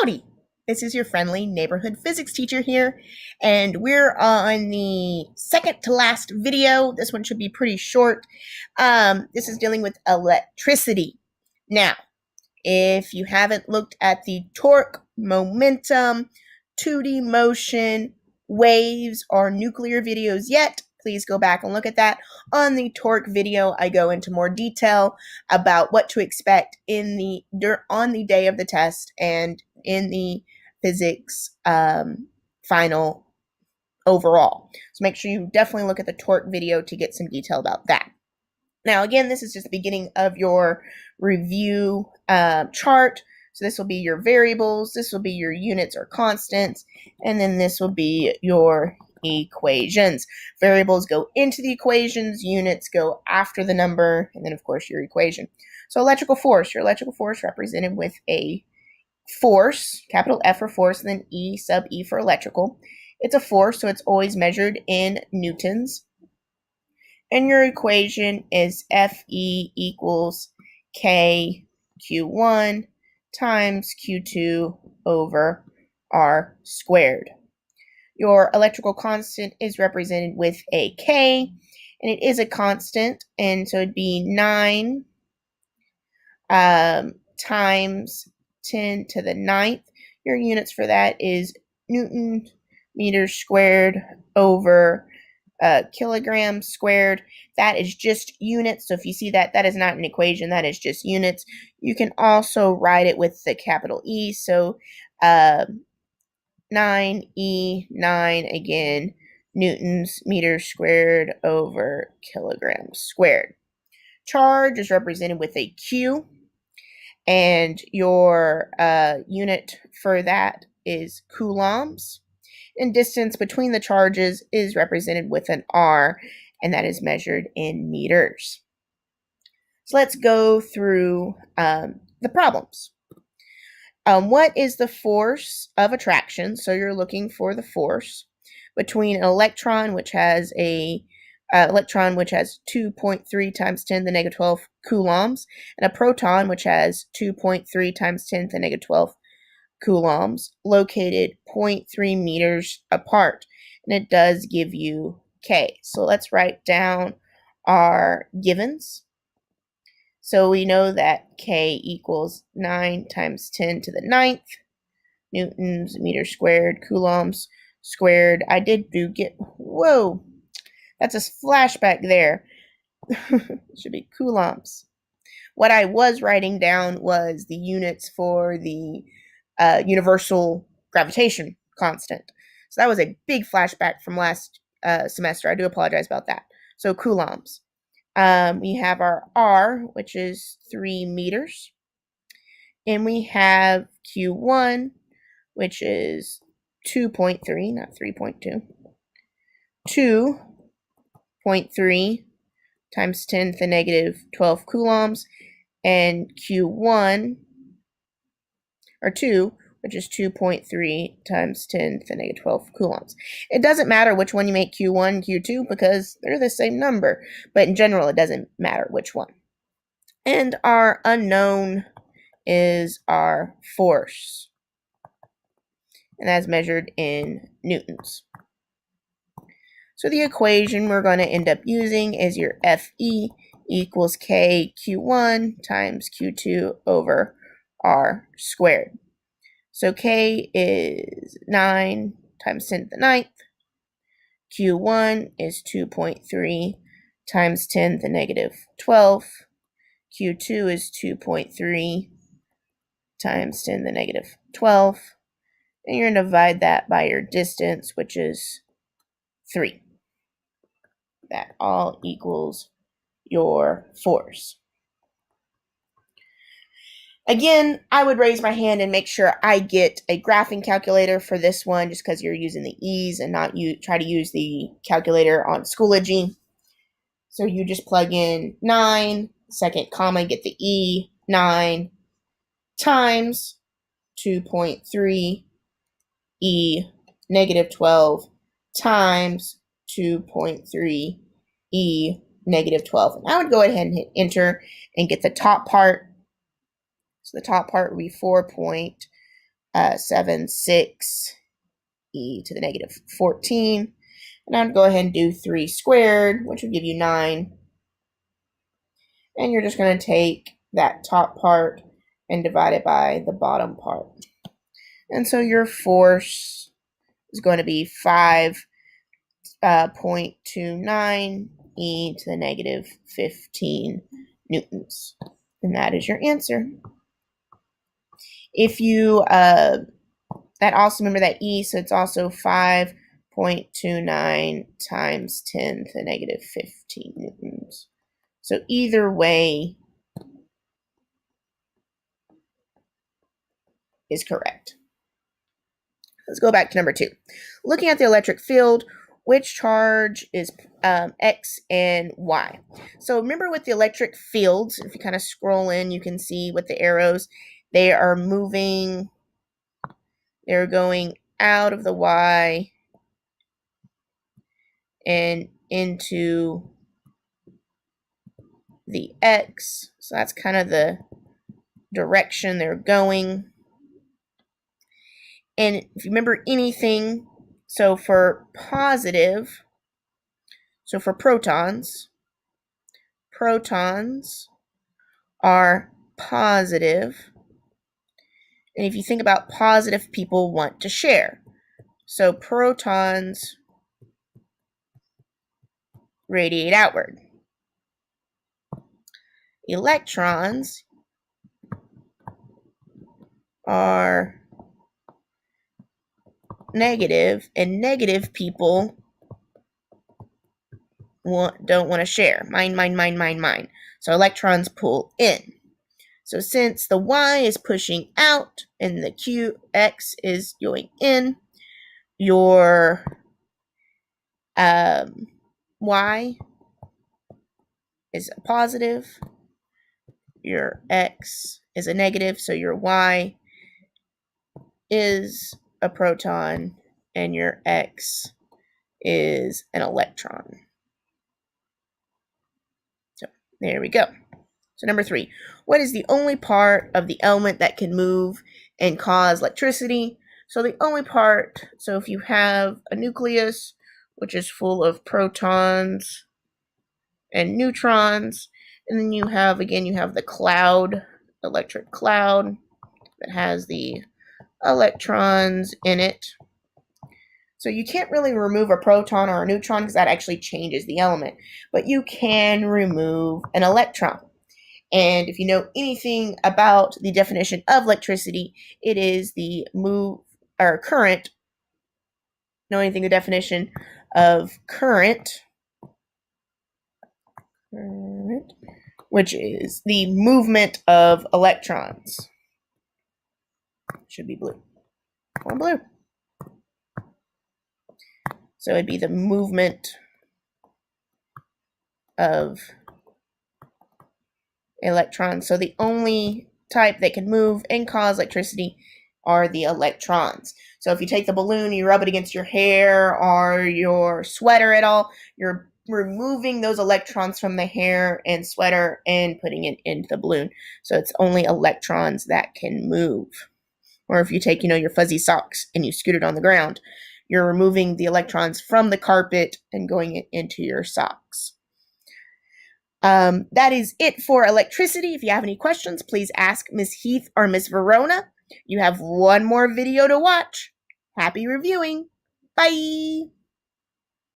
Howdy! This is your friendly neighborhood physics teacher here, and we're on the second to last video. This one should be pretty short. This is dealing with electricity. Now, if you haven't looked at the torque, momentum, 2D motion, waves, or nuclear videos yet, please go back and look at that. On the torque video, I go into more detail about what to expect on the day of the test and in the physics final overall. So make sure you definitely look at the torque video to get some detail about that. Now, again, this is just the beginning of your review chart. So this will be your variables, this will be your units or constants, and then this will be your equations. Variables go into the equations, units go after the number, and then, of course, your equation. So electrical force, your electrical force represented with a force, capital F for force, and then E sub E for electrical. It's a force, so it's always measured in newtons. And your equation is Fe equals K Q1 times Q2 over R squared. Your electrical constant is represented with a K, and it is a constant, and so it'd be 9 times 10 to the ninth. Your units for that is Newton meters squared over kilograms squared. That is just units. So if you see that, that is not an equation. That is just units. You can also write it with the capital E. So 9E, 9 again, newtons meters squared over kilograms squared. Charge is represented with a Q, and your unit for that is coulombs. And distance between the charges is represented with an R, and that is measured in meters. So let's go through the problems. What is the force of attraction? So you're looking for the force between an electron, which has 2.3 times 10 to the negative 12 coulombs, and a proton, which has 2.3 times 10 to the negative 12 coulombs, located 0.3 meters apart. And it does give you K. So let's write down our givens. So we know that K equals 9 times 10 to the ninth, newtons meters squared, coulombs squared. I did get, whoa, that's a flashback there. It should be coulombs. What I was writing down was the units for the universal gravitation constant. So that was a big flashback from last semester. I do apologize about that. So coulombs. We have our R, which is 3 meters. And we have Q1, which is 2.3, not 3.2. 2.3 times 10 to the negative 12 coulombs. And Q1, or 2, which is 2.3 times 10 to the negative 12 coulombs. It doesn't matter which one you make Q1, Q2, because they're the same number. But in general, it doesn't matter which one. And our unknown is our force. And that's measured in newtons. So the equation we're going to end up using is your Fe equals K Q1 times Q2 over R squared. So K is 9 times 10 to the ninth. Q1 is 2.3 times 10 to the negative 12. Q2 is 2.3 times 10 to the negative 12. And you're going to divide that by your distance, which is 3. That all equals your force. Again, I would raise my hand and make sure I get a graphing calculator for this one, just because you're using the E's and not try to use the calculator on Schoology. So you just plug in 9, second comma, get the E, 9 times 2.3 E negative 12 times 2.3 E negative 12. And I would go ahead and hit enter and get the top part. So the top part would be 4.3 7, 6, e to the negative 14. And I'm going to go ahead and do 3 squared, which will give you 9. And you're just going to take that top part and divide it by the bottom part. And so your force is going to be 5.29 e to the negative 15 newtons. And that is your answer. If you, that also, remember that e, so it's also 5.29 times 10 to the negative 15 newtons. So either way is correct. Let's go back to number 2. Looking at the electric field, which charge is X and Y? So remember with the electric fields, if you kind of scroll in, you can see with the arrows, they are moving, they're going out of the Y and into the X. So that's kind of the direction they're going. And if you remember anything, so for positive, so for protons are positive. And if you think about positive, people want to share. So protons radiate outward. Electrons are negative, and negative people don't want to share. Mine. So electrons pull in. So since the Y is pushing out and the QX is going in, your Y is a positive, your X is a negative, so your Y is a proton and your X is an electron. So there we go. So number 3, what is the only part of the element that can move and cause electricity? So the only part, so if you have a nucleus, which is full of protons and neutrons, and then you have, again, you have the cloud, electric cloud, that has the electrons in it. So you can't really remove a proton or a neutron because that actually changes the element, but you can remove an electron. And if you know anything about the definition of electricity, it is the current. Know anything the definition of current, which is the movement of electrons. Should be blue. Or blue. So it'd be the movement of electrons. So the only type that can move and cause electricity are the electrons. So if you take the balloon, you rub it against your hair or your sweater at all, you're removing those electrons from the hair and sweater and putting it into the balloon. So it's only electrons that can move. Or if you take, your fuzzy socks and you scoot it on the ground, you're removing the electrons from the carpet and going into your socks. That is it for electricity. If you have any questions, please ask Miss Heath or Miss Verona. You have one more video to watch. Happy reviewing. Bye.